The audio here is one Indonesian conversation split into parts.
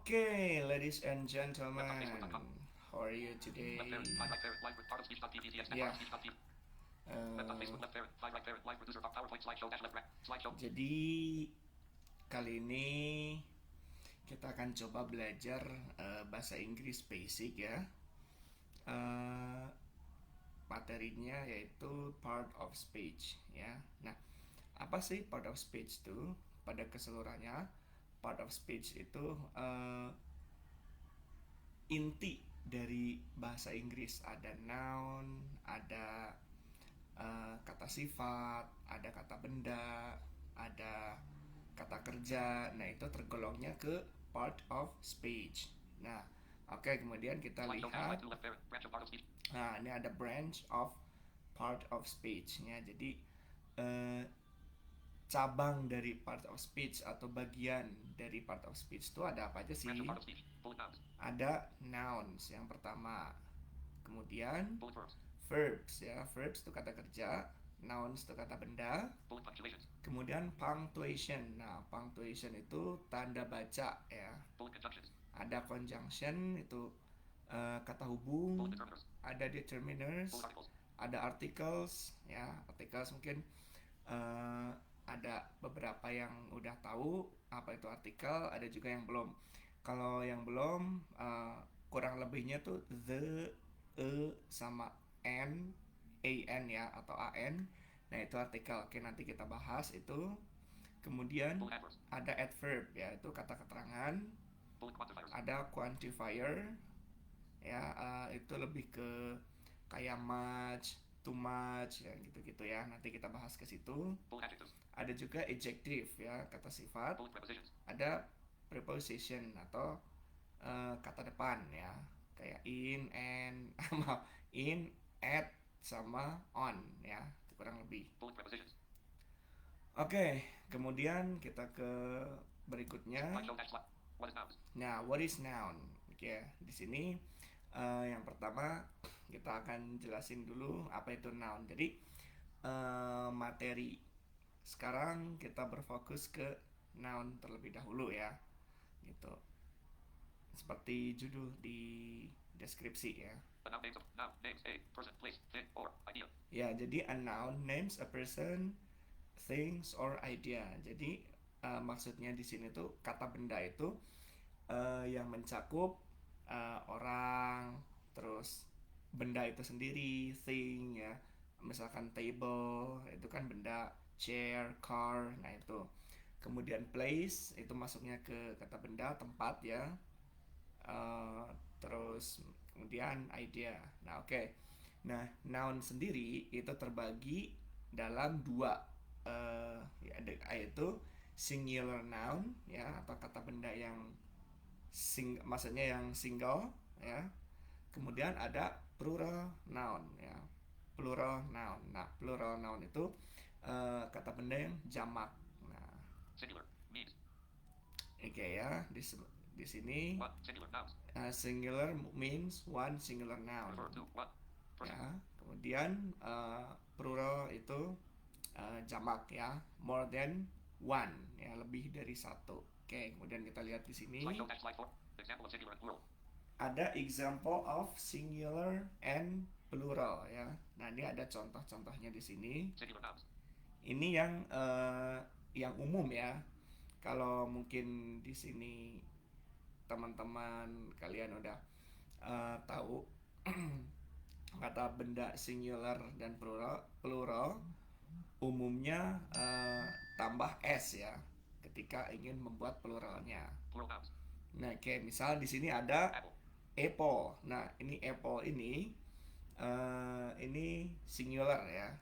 Okay, ladies and gentlemen, how are you today? Ya, jadi kali ini kita akan coba belajar bahasa Inggris basic ya. Eh, Materinya yaitu part of speech ya. Nah, apa sih part of speech itu? Pada keseluruhannya, part of speech itu inti dari bahasa Inggris. Ada noun, ada kata sifat, ada kata benda, ada kata kerja. Nah, itu tergolongnya ke part of speech. Nah, oke, kemudian kita lihat. Nah, ini ada branch of part of speech ya. Jadi eh, cabang dari part of speech atau bagian dari part of speech itu ada apa aja sih? Ada nouns yang pertama, kemudian verbs ya. Verbs itu kata kerja, nouns itu kata benda, kemudian punctuation. Nah, punctuation itu tanda baca ya. Ada conjunction itu kata hubung, ada determiners, ada articles ya. Articles mungkin uh, ada beberapa yang udah tahu apa itu artikel, ada juga yang belum. Kalau yang belum, kurang lebihnya tuh the, sama n, an ya, atau an. Nah, itu artikel. Oke, nanti kita bahas itu. Kemudian ada adverb ya, itu kata keterangan. Ada quantifier ya, itu lebih ke kayak much, too much ya, gitu-gitu ya. Nanti kita bahas ke situ. Ada juga adjective ya, kata sifat. Ada preposition atau kata depan ya, kayak in and maaf, in, at, sama on ya, itu kurang lebih. Oke, kemudian kita ke berikutnya. Nah, what is noun? Oke, di sini yang pertama kita akan jelasin dulu apa itu noun. Jadi materi. Sekarang kita berfokus ke noun terlebih dahulu ya. Gitu. Seperti judul di deskripsi ya. Ya, jadi a noun names a person, things or idea. Jadi maksudnya di sini tuh kata benda itu yang mencakup orang, terus benda itu sendiri, thing ya. Misalkan table itu kan benda, chair, car, nah itu. Kemudian place itu masuknya ke kata benda, tempat ya. Uh, Terus kemudian idea. Nah, oke. Nah, noun sendiri itu terbagi dalam dua, ya, yaitu singular noun ya, atau kata benda yang maksudnya yang single ya. Kemudian ada plural noun ya. Plural noun. Nah, plural noun itu kata benda yang jamak. Nah, oke ya, di sini singular means one singular noun ya. Kemudian plural itu jamak ya, more than one ya, lebih dari satu. Oke, kemudian kita lihat di sini ada example of singular and plural ya. Nah, ini ada contoh-contohnya di sini. Ini yang umum ya. Kalau mungkin di sini teman-teman kalian udah tahu kata benda singular dan plural umumnya tambah s ya ketika ingin membuat pluralnya. Nah, kayak misal di sini ada apple. Nah, ini apple ini singular ya.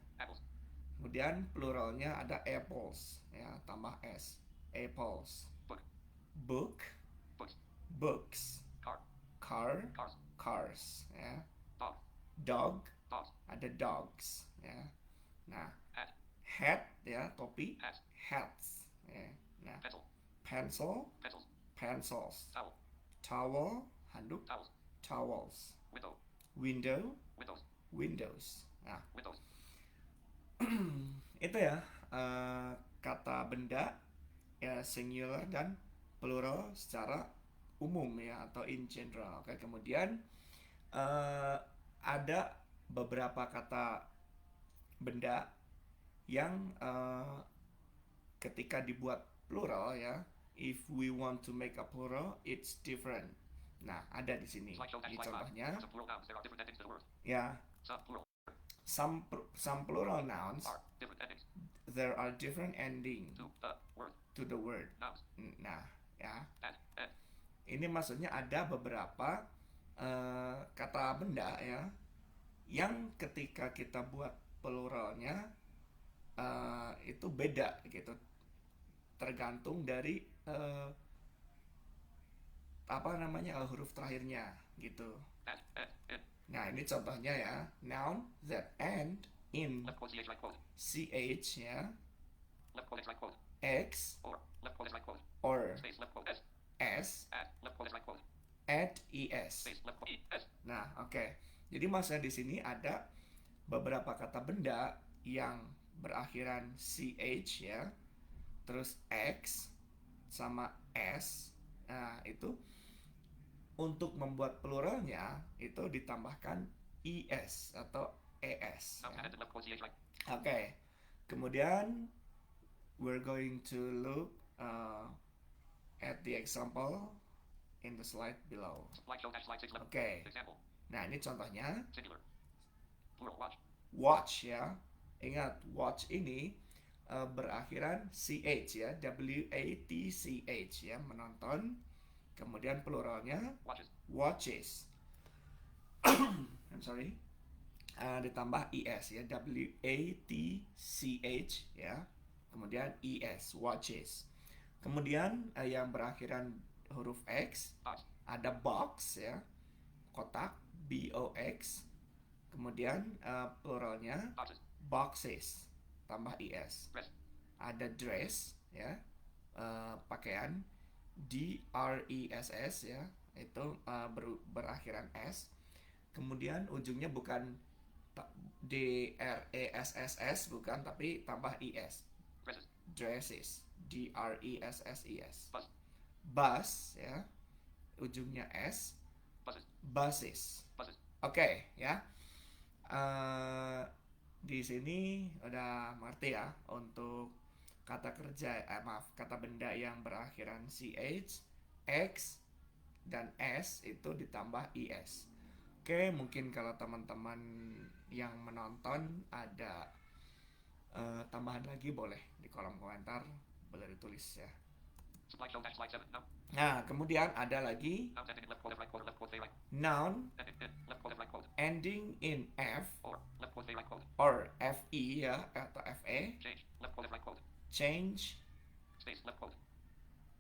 Kemudian pluralnya ada apples ya, tambah s. Apples. Book, books. Car, cars ya. Dog, ada dogs ya. Nah, hat ya, topi, hats ya. Nah, pencil, pencils. Towel, handuk, towels. Window, windows. Nah, itu ya kata benda ya, singular dan plural secara umum ya, atau in general. Oke, kemudian ada beberapa kata benda yang ketika dibuat plural ya, if we want to make a plural, it's different. Nah, ada di sini. Di contohnya, ya, some plural nouns, there are different ending to the word. Nah, ya, ini maksudnya ada beberapa kata benda ya, yang ketika kita buat pluralnya itu beda gitu, tergantung dari huruf terakhirnya gitu. Nah, ini contohnya ya, noun that end in ch ya, x or s, add es. Nah, oke. Jadi maksudnya di sini ada beberapa kata benda yang berakhiran ch ya, terus x sama s. Nah, itu untuk membuat pluralnya itu ditambahkan es atau es ya. Oke. Kemudian we're going to look at the example in the slide below. Oke. Nah, ini contohnya watch ya. Ingat, watch ini berakhiran ch ya, watch ya, menonton. Kemudian pluralnya watches. I'm sorry. Ditambah es ya, watch ya. Kemudian es, watches. Kemudian yang berakhiran huruf x ada box ya, kotak, box. Kemudian pluralnya boxes, tambah es. Ada dress ya, pakaian, dress ya, itu berakhiran s. Kemudian ujungnya bukan dress, bukan, tapi tambah es, dresses, dresses. Bus ya, ujungnya s, buses. Oke ya. Di sini udah ngerti ya untuk kata benda yang berakhiran ch, x, dan s itu ditambah es. Oke, mungkin kalau teman-teman yang menonton ada tambahan lagi, boleh di kolom komentar, boleh ditulis ya. Nah, kemudian ada lagi noun ending in f or fe ya, atau fe. Change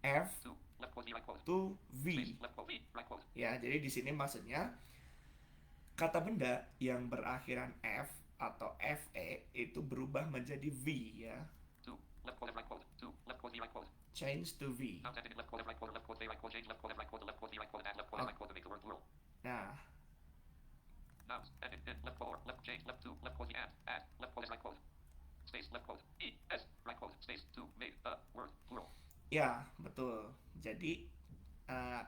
f to v. Ya, jadi di sini maksudnya kata benda yang berakhiran f atau fe itu berubah menjadi v ya. Change to v. Nah, ya, betul. Jadi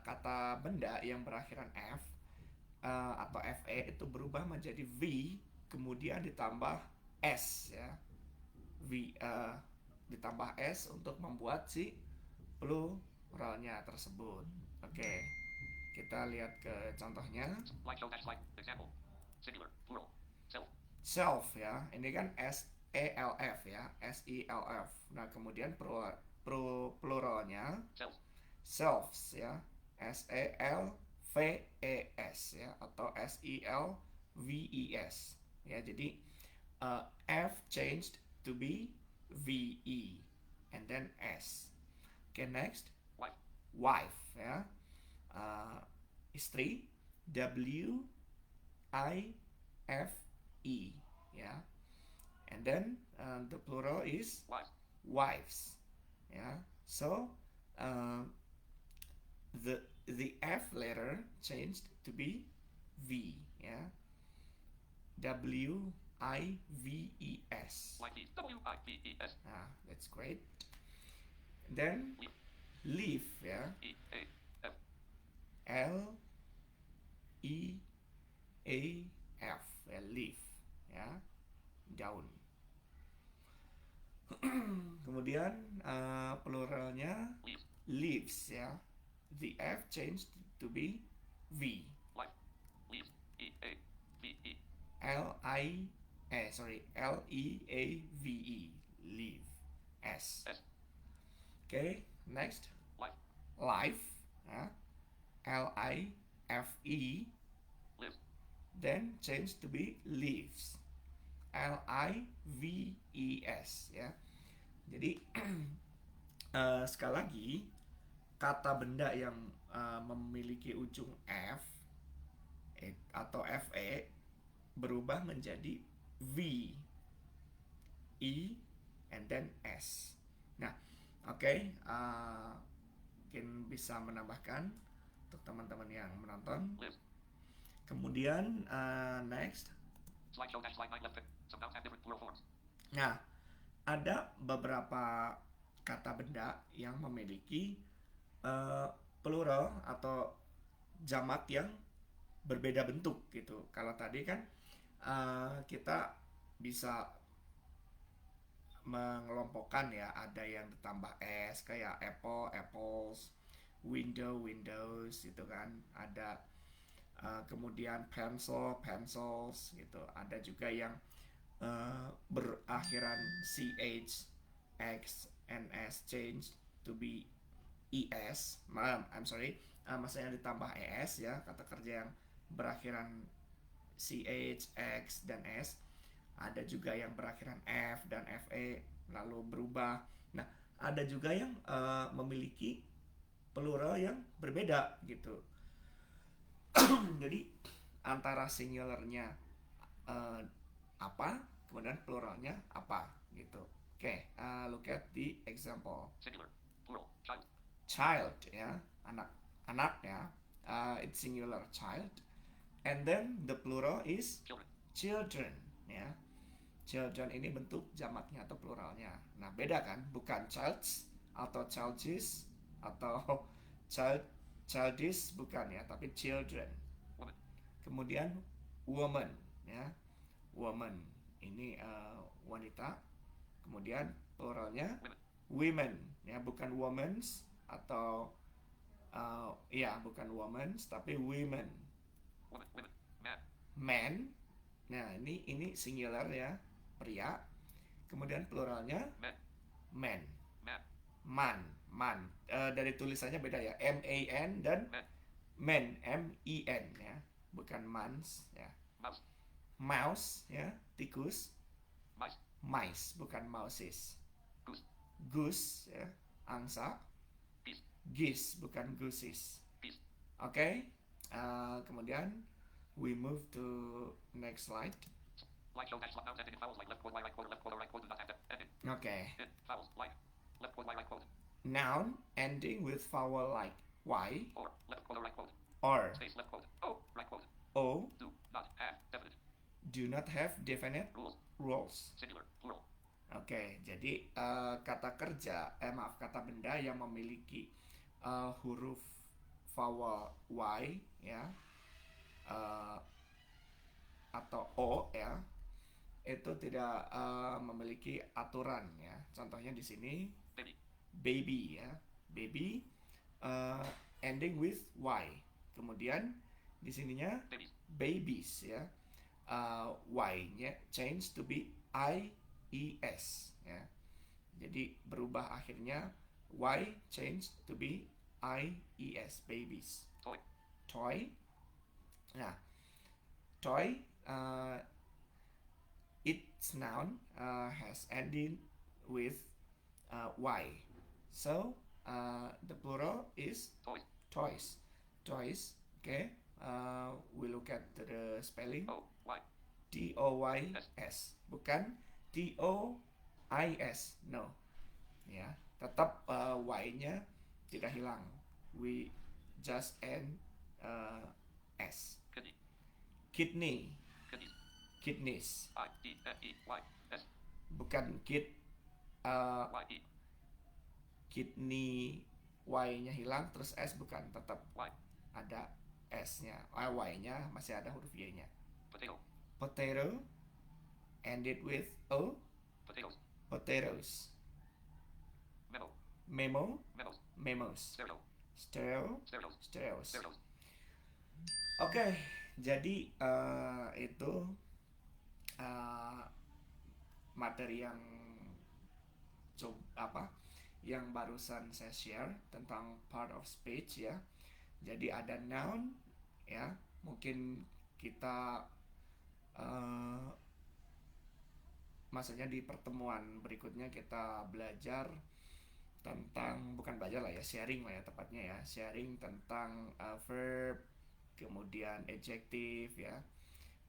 kata benda yang berakhiran f atau fe itu berubah menjadi v, kemudian ditambah s ya. V ditambah s untuk membuat si pluralnya tersebut. Oke. Kita lihat ke contohnya. Self ya. Ini kan self ya, self. Nah, kemudian pluralnya selves ya, selves ya, atau selves ya. Jadi f changed to be ve and then s. Okay, next, wife ya, istri, wife ya, and then the plural is wives ya. So the f letter changed to be v ya, wives. Ah, that's great. Then leaf ya, L-E-A-F, ya, leaf, ya, daun. Kemudian pluralnya leaves, ya. The F changed to be V. Leaf. E-A-V-E. L-E-A-V-E, leave. S. S. Okay, next. Life. Life, ya. L-I-F-E, Live. then change to be leaves. L-I-V-E-S, ya. Jadi sekali lagi, kata benda yang memiliki ujung F atau FE berubah menjadi V, E, and then S. Nah, oke, mungkin bisa menambahkan untuk teman-teman yang menonton. Live. Kemudian next. Slideshow dash slide 9 left. Some nouns have different plural forms. Nah, ada beberapa kata benda yang memiliki plural atau jamak yang berbeda bentuk gitu. Kalau tadi kan kita bisa mengelompokkan, ya, ada yang ditambah s kayak apple, apples, window, windows gitu kan. Ada kemudian pencil, pencils gitu. Ada juga yang berakhiran ch, x, and s change to be es. I'm sorry, maksudnya ditambah es, ya, kata kerja yang berakhiran ch, x, dan s. Ada juga yang berakhiran f dan fe lalu berubah. Nah, ada juga yang memiliki plural yang berbeda gitu. Jadi antara singularnya apa, kemudian pluralnya apa gitu. Oke, look at the example. Singular. Plural. Child. Child, ya, anak, anak, ya. It's singular, child. And then the plural is Children. children, ya. Children ini bentuk jamaknya atau pluralnya. Nah, beda kan? Bukan childs atau childish atau childish, bukan, ya, tapi children. Woman. Kemudian woman, ya. Woman ini wanita. Kemudian pluralnya women, ya, bukan womens atau ya, bukan womens tapi women. Woman. Women. Man. Man. Nah, ini singular, ya, pria. Kemudian pluralnya Men. man. Man. Man, man. Dari tulisannya beda, ya. M-A-N dan Men. men, M-I-N, ya. Bukan mans, ya. Mouse. Mouse, ya, tikus. Mice. Mice, bukan mouses. Goose. Goose, ya, angsa. Geese. Geese, bukan gooses. Geese. Oke. Kemudian we move to next slide. Slideshow dash nouns ending in vowels like left quote, right quote, left quote, right quote, do not have ending. Okay. In vowels like left quote, right quote. Noun ending with vowel like y Or left quote, right quote. or Space left quote. O right quote. o Do not have definite do not have definite rules. rules. Singular. Plural. Oke, jadi kata kerja, kata benda yang memiliki huruf vowel y, ya, atau o, ya, itu tidak memiliki aturan, ya. Contohnya di sini Baby. baby, ya, baby ending with y. Kemudian di sininya Babies. babies, ya, y-nya change to be ies, ya. Jadi berubah akhirnya y change to be ies, babies. Toy. Toy. Nah, toy, its noun has ending with y. So the plural is Toys. toys. Toys. Okay. We look at the spelling. O Y. T-O-Y-S, bukan T-O-I-S. No, ya, tetap y-nya tidak hilang. We just end s. Kidney. Kidney. Kidneys. Kidneys, I-D-N-E-Y-S. bukan Y-E. kidney, y-nya hilang terus s, bukan, tetap Y. ada S-nya, Y-nya masih ada huruf Y-nya. Potato. Potato, ended with O, Potatoes. potatoes. Memo. Memo, Memos. memos. Stereo. Stereo, Stereos. stereos. Stereos. Oke, jadi itu uh, materi yang yang barusan saya share tentang part of speech ya. Jadi ada noun ya, mungkin kita maksudnya di pertemuan berikutnya kita belajar tentang, bukan belajar lah ya, sharing lah ya tepatnya ya, sharing tentang verb, kemudian adjective ya.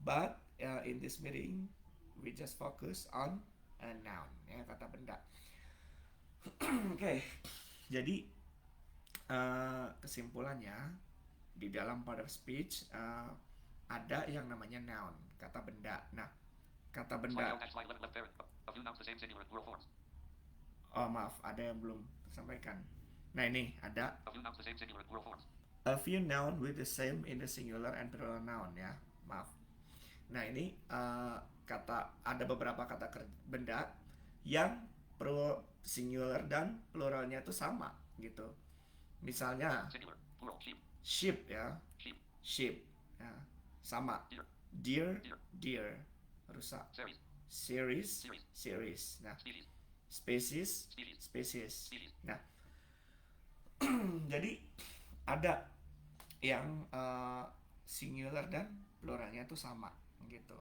But in this meeting we just focus on a noun ya, kata benda. Oke, jadi kesimpulannya di dalam part of speech ada yang namanya noun, kata benda. Nah, kata Slide benda. down dash slide 11 left parent. A few nouns the same singular plural forms. Oh maaf, ada yang belum sampaikan. Nah ini ada A few nouns the same singular plural forms. a few noun with the same in the singular and plural noun ya. Maaf. Nah ini ada beberapa kata benda yang singular dan pluralnya itu sama gitu. Misalnya Singular. Plural. Sheep. sheep ya, Sheep. sheep ya, sama. Deer. Deer, Deer. deer, rusak. Series. Series, Series. series. Nah, Species. species, Species. species. Species. Nah, jadi ada yang singular dan pluralnya itu sama gitu.